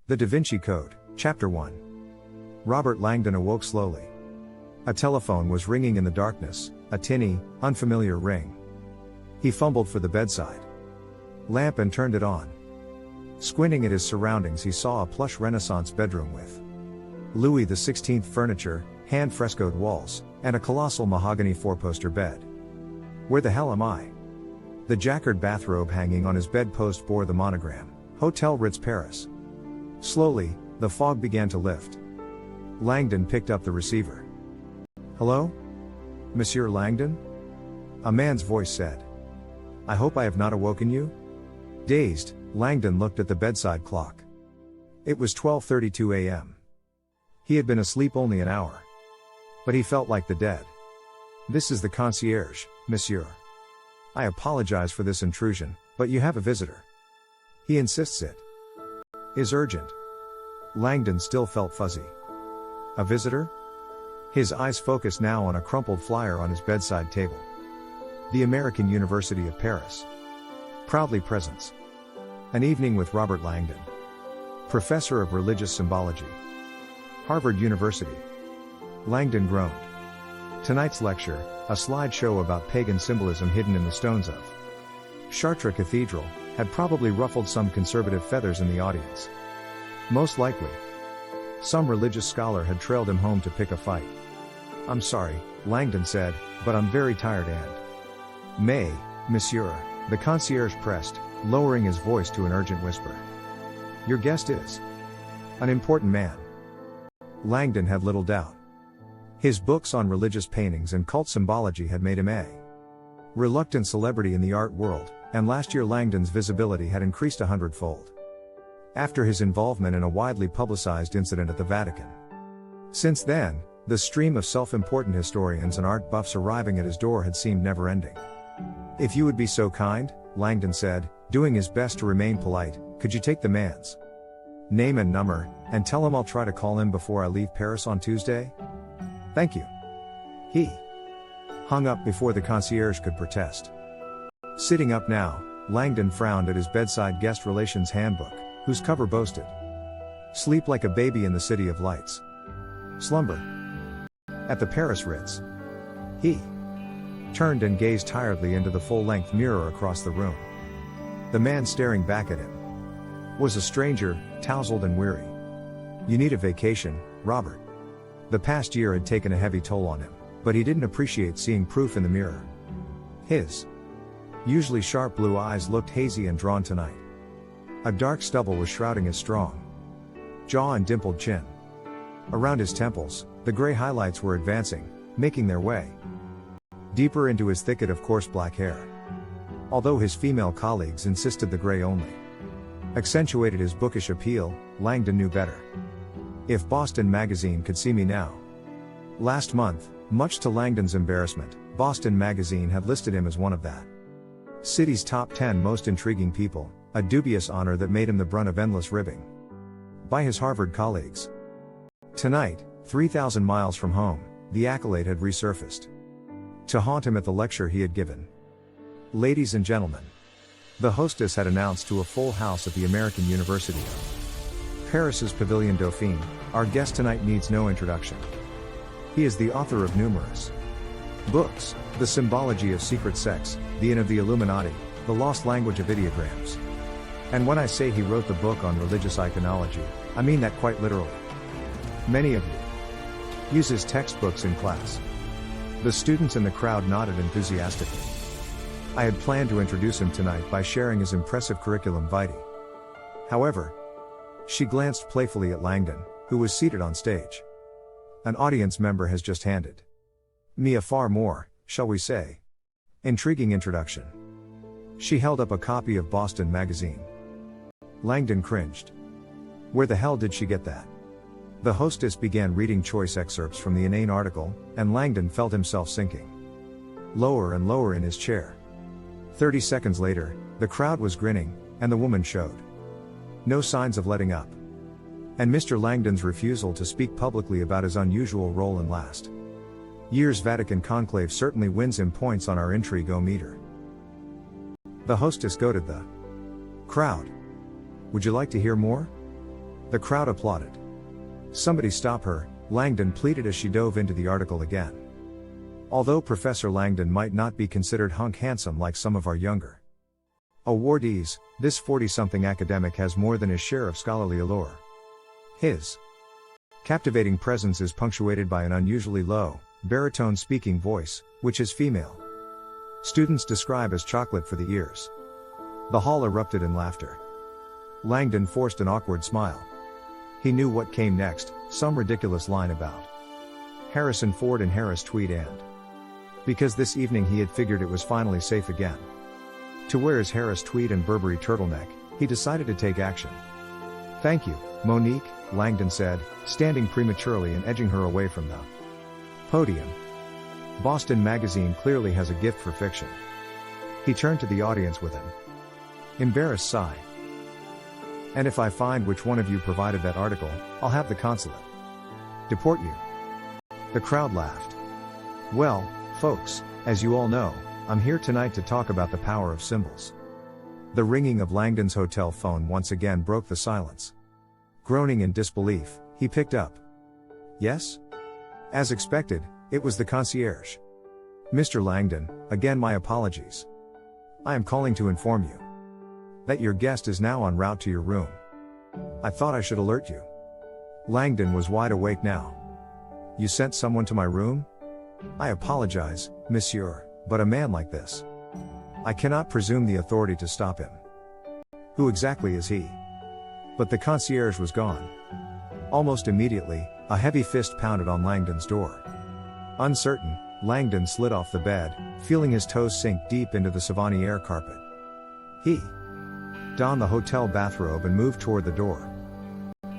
The Da Vinci Code, Chapter 1. Robert Langdon awoke slowly. A telephone was ringing in the darkness, a tinny, unfamiliar ring. He fumbled for the bedside lamp and turned it on. Squinting at his surroundings, he saw a plush Renaissance bedroom with Louis XVI furniture, hand-frescoed walls, and a colossal mahogany four-poster bed. Where the hell am I? The jacquard bathrobe hanging on his bedpost bore the monogram, Hotel Ritz Paris. Slowly, the fog began to lift. Langdon picked up the receiver. "Hello? Monsieur Langdon?" A man's voice said. "I hope I have not awoken you?" Dazed, Langdon looked at the bedside clock. It was 12:32 a.m. He had been asleep only an hour. But he felt like the dead. "This is the concierge, monsieur. I apologize for this intrusion, but you have a visitor. He insists it is urgent." Langdon still felt fuzzy. A visitor? His eyes focused now on a crumpled flyer on his bedside table. The American University of Paris. Proudly presents an evening with Robert Langdon, Professor of Religious Symbology, Harvard University. Langdon groaned. Tonight's lecture, a slideshow about pagan symbolism hidden in the stones of Chartres Cathedral, had probably ruffled some conservative feathers in the audience. Most likely, some religious scholar had trailed him home to pick a fight. "I'm sorry," Langdon said, "but I'm very tired and..." "Mais, monsieur," the concierge pressed, lowering his voice to an urgent whisper. "Your guest is an important man." Langdon had little doubt. His books on religious paintings and cult symbology had made him a reluctant celebrity in the art world, and last year Langdon's visibility had increased 100-fold. After his involvement in a widely publicized incident at the Vatican. Since then, the stream of self-important historians and art buffs arriving at his door had seemed never-ending. "If you would be so kind," Langdon said, doing his best to remain polite, "could you take the man's name and number, and tell him I'll try to call him before I leave Paris on Tuesday? Thank you." He hung up before the concierge could protest. Sitting up now, Langdon frowned at his bedside guest relations handbook, whose cover boasted, "Sleep like a baby in the city of lights. Slumber at the Paris Ritz." He turned and gazed tiredly into the full-length mirror across the room. The man staring back at him was a stranger, tousled and weary. "You need a vacation, Robert." The past year had taken a heavy toll on him, but he didn't appreciate seeing proof in the mirror. His usually sharp blue eyes looked hazy and drawn tonight. A dark stubble was shrouding his strong jaw and dimpled chin. Around his temples, the gray highlights were advancing, making their way deeper into his thicket of coarse black hair. Although his female colleagues insisted the gray only accentuated his bookish appeal, Langdon knew better. If Boston Magazine could see me now. Last month, much to Langdon's embarrassment, Boston Magazine had listed him as one of that city's top 10 most intriguing people, a dubious honor that made him the brunt of endless ribbing by his Harvard colleagues. Tonight, 3,000 miles from home, the accolade had resurfaced to haunt him at the lecture he had given. "Ladies and gentlemen," the hostess had announced to a full house at the American University of Paris's Pavilion Dauphine, "Our guest tonight needs no introduction. He is the author of numerous books, The Symbology of Secret Sex, The Inn of the Illuminati, The Lost Language of Ideograms. And when I say he wrote the book on religious iconology, I mean that quite literally. Many of you use his textbooks in class." The students in the crowd nodded enthusiastically. I had planned to introduce him tonight by sharing his impressive curriculum vitae. However, she glanced playfully at Langdon, who was seated on stage. "An audience member has just handed me a far more, shall we say, intriguing introduction." She held up a copy of Boston Magazine. Langdon cringed. Where the hell did she get that? The hostess began reading choice excerpts from the inane article, and Langdon felt himself sinking lower and lower in his chair. 30 seconds later, the crowd was grinning, and the woman showed no signs of letting up. And Mr. Langdon's refusal to speak publicly about his unusual role in last year's Vatican conclave certainly wins him points on our intrigue-o-meter. The hostess goaded the crowd. "Would you like to hear more?" The crowd applauded. "Somebody stop her," Langdon pleaded as she dove into the article again. Although Professor Langdon might not be considered hunk handsome like some of our younger awardees, this 40-something academic has more than his share of scholarly allure. His captivating presence is punctuated by an unusually low, baritone-speaking voice, which his female students describe as chocolate for the ears. The hall erupted in laughter. Langdon forced an awkward smile. He knew what came next, some ridiculous line about Harrison Ford and Harris Tweed, and because this evening he had figured it was finally safe again to wear his Harris Tweed and Burberry turtleneck, he decided to take action. "Thank you, Monique," Langdon said, standing prematurely and edging her away from the podium. Boston Magazine clearly has a gift for fiction. He turned to the audience with an embarrassed sigh. "And if I find which one of you provided that article, I'll have the consulate deport you." The crowd laughed. "Well, folks, as you all know, I'm here tonight to talk about the power of symbols." The ringing of Langdon's hotel phone once again broke the silence. Groaning in disbelief, he picked up. "Yes?" As expected, it was the concierge. "Mr. Langdon, again my apologies. I am calling to inform you that your guest is now en route to your room. I thought I should alert you." Langdon was wide awake now. "You sent someone to my room?" "I apologize, monsieur, but a man like this, I cannot presume the authority to stop him." "Who exactly is he?" But the concierge was gone. Almost immediately, a heavy fist pounded on Langdon's door. Uncertain, Langdon slid off the bed, feeling his toes sink deep into the Savonnier carpet. He donned the hotel bathrobe and moved toward the door.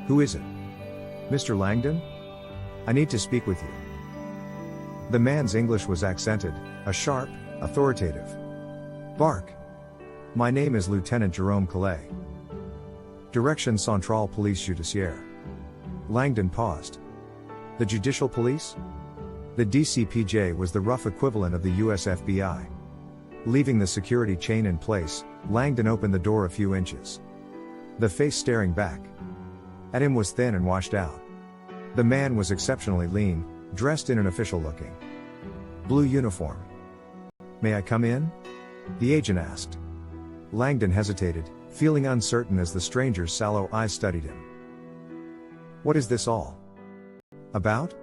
"Who is it?" "Mr. Langdon? I need to speak with you." The man's English was accented, a sharp, authoritative bark. "My name is Lieutenant Jerome Calais. Direction Centrale Police Judiciaire." Langdon paused. "The Judicial Police?" The DCPJ was the rough equivalent of the US FBI. Leaving the security chain in place, Langdon opened the door a few inches. The face staring back at him was thin and washed out. The man was exceptionally lean, dressed in an official-looking blue uniform. "May I come in?" the agent asked. Langdon hesitated, feeling uncertain as the stranger's sallow eyes studied him. "What is this all about?"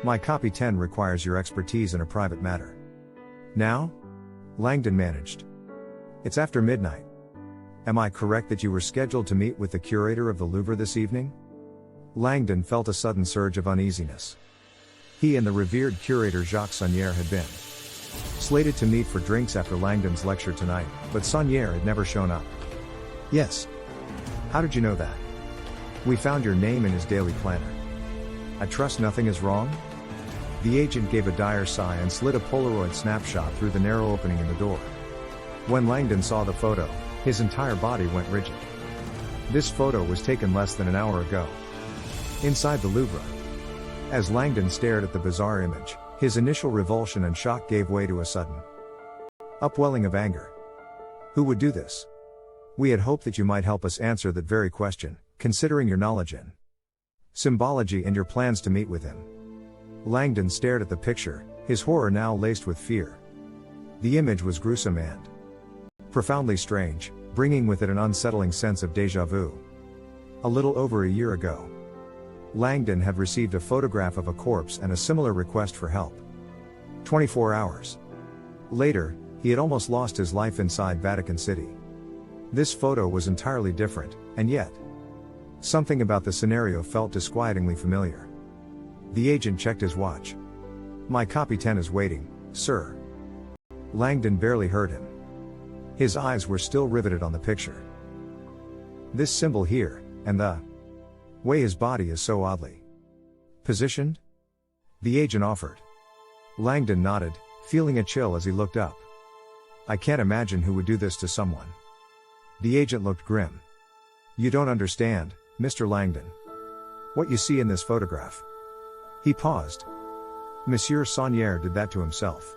"My copy 10 requires your expertise in a private matter." "Now?" Langdon managed. "It's after midnight. Am I correct that you were scheduled to meet with the curator of the Louvre this evening?" Langdon felt a sudden surge of uneasiness. He and the revered curator Jacques Saunière had been slated to meet for drinks after Langdon's lecture tonight, but Saunière had never shown up. "Yes." "How did you know that?" "We found your name in his daily planner." "I trust nothing is wrong?" The agent gave a dire sigh and slid a Polaroid snapshot through the narrow opening in the door. When Langdon saw the photo, his entire body went rigid. This photo was taken less than an hour ago, inside the Louvre. As Langdon stared at the bizarre image, his initial revulsion and shock gave way to a sudden upwelling of anger. "Who would do this? We had hoped that you might help us answer that very question, considering your knowledge in symbology and your plans to meet with him." Langdon stared at the picture, his horror now laced with fear. The image was gruesome and profoundly strange, bringing with it an unsettling sense of déjà vu. A little over a year ago, Langdon had received a photograph of a corpse and a similar request for help. 24 hours later, he had almost lost his life inside Vatican City. This photo was entirely different, and yet something about the scenario felt disquietingly familiar. The agent checked his watch. "My copy 10 is waiting, sir." Langdon barely heard him. His eyes were still riveted on the picture. "This symbol here, and the way his body is so oddly positioned?" the agent offered. Langdon nodded, feeling a chill as he looked up. "I can't imagine who would do this to someone." The agent looked grim. "You don't understand, Mr. Langdon. What you see in this photograph." He paused. "Monsieur Saunière did that to himself."